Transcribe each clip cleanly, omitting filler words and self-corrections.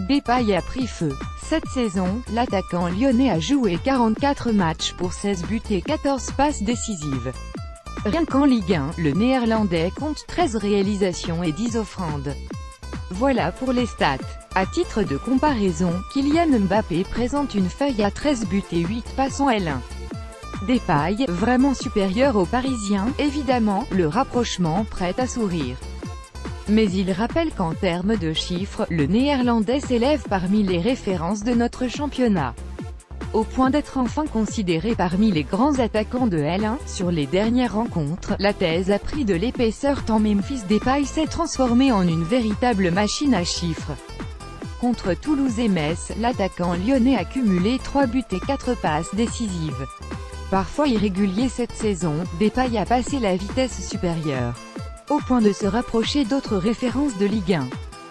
Depay a pris feu. Cette saison, l'attaquant lyonnais a joué 44 matchs pour 16 buts et 14 passes décisives. Rien qu'en Ligue 1, le Néerlandais compte 13 réalisations et 10 offrandes. Voilà pour les stats. À titre de comparaison, Kylian Mbappé présente une feuille à 13 buts et 8 passes en L1. Depay, vraiment supérieur aux Parisiens, évidemment, le rapprochement prête à sourire. Mais il rappelle qu'en termes de chiffres, le Néerlandais s'élève parmi les références de notre championnat. Au point d'être enfin considéré parmi les grands attaquants de L1, sur les dernières rencontres, la thèse a pris de l'épaisseur tant Memphis Depay s'est transformé en une véritable machine à chiffres. Contre Toulouse et Metz, l'attaquant lyonnais a cumulé 3 buts et 4 passes décisives. Parfois irrégulier cette saison, Depay a passé la vitesse supérieure, au point de se rapprocher d'autres références de Ligue 1.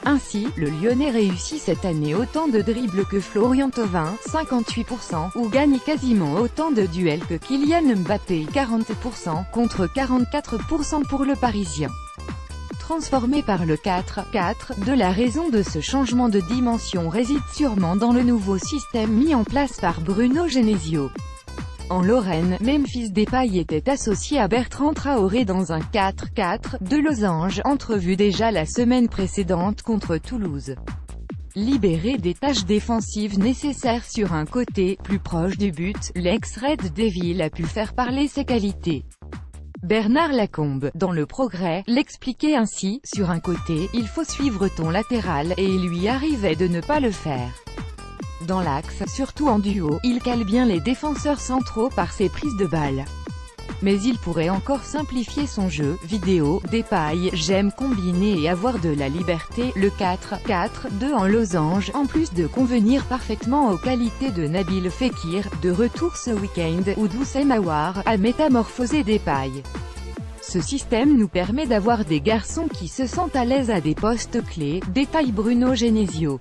Ainsi, le Lyonnais réussit cette année autant de dribbles que Florian Thauvin, 58%, ou gagne quasiment autant de duels que Kylian Mbappé, 40%, contre 44% pour le Parisien. Transformé par le 4-4, de la raison de ce changement de dimension réside sûrement dans le nouveau système mis en place par Bruno Genesio. En Lorraine, Memphis Depay était associé à Bertrand Traoré dans un 4-4 de losange, entrevu déjà la semaine précédente contre Toulouse. Libéré des tâches défensives nécessaires sur un côté, plus proche du but, l'ex-Red Devil a pu faire parler ses qualités. Bernard Lacombe, dans Le Progrès, l'expliquait ainsi: sur un côté, il faut suivre ton latéral, et il lui arrivait de ne pas le faire. Dans l'axe, surtout en duo, il cale bien les défenseurs centraux par ses prises de balles. Mais il pourrait encore simplifier son jeu. Vidéo, Depay, j'aime combiner et avoir de la liberté, le 4-4-2 en losange, en plus de convenir parfaitement aux qualités de Nabil Fekir, de retour ce week-end, ou Doussem Aouar, a métamorphosé Depay. Ce système nous permet d'avoir des garçons qui se sentent à l'aise à des postes clés, détaille Bruno Genesio.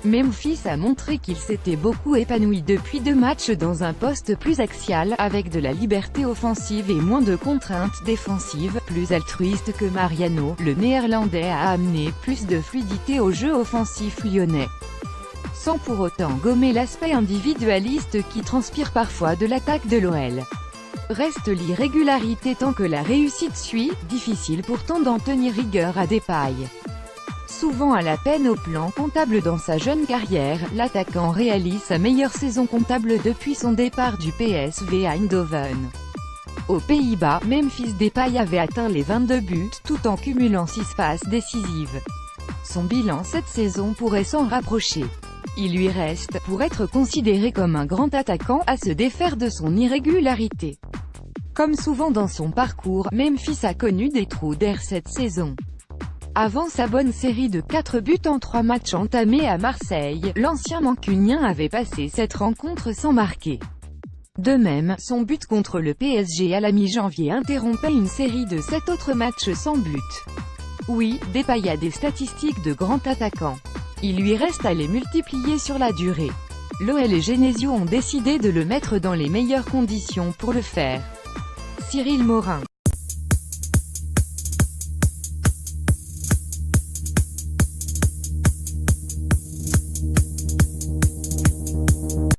Memphis a montré qu'il s'était beaucoup épanoui depuis 2 matchs dans un poste plus axial, avec de la liberté offensive et moins de contraintes défensives. Plus altruiste que Mariano, le Néerlandais a amené plus de fluidité au jeu offensif lyonnais, sans pour autant gommer l'aspect individualiste qui transpire parfois de l'attaque de l'OL. Reste l'irrégularité tant que la réussite suit, difficile pourtant d'en tenir rigueur à Depay. Souvent à la peine au plan comptable dans sa jeune carrière, l'attaquant réalise sa meilleure saison comptable depuis son départ du PSV Eindhoven. Aux Pays-Bas, Memphis Depay avait atteint les 22 buts, tout en cumulant 6 passes décisives. Son bilan cette saison pourrait s'en rapprocher. Il lui reste, pour être considéré comme un grand attaquant, à se défaire de son irrégularité. Comme souvent dans son parcours, Memphis a connu des trous d'air cette saison. Avant sa bonne série de 4 buts en 3 matchs entamés à Marseille, l'ancien mancunien avait passé cette rencontre sans marquer. De même, son but contre le PSG à la mi-janvier interrompait une série de 7 autres matchs sans but. Oui, Depay a des statistiques de grand attaquant. Il lui reste à les multiplier sur la durée. L'OL et Genesio ont décidé de le mettre dans les meilleures conditions pour le faire. Cyril Morin.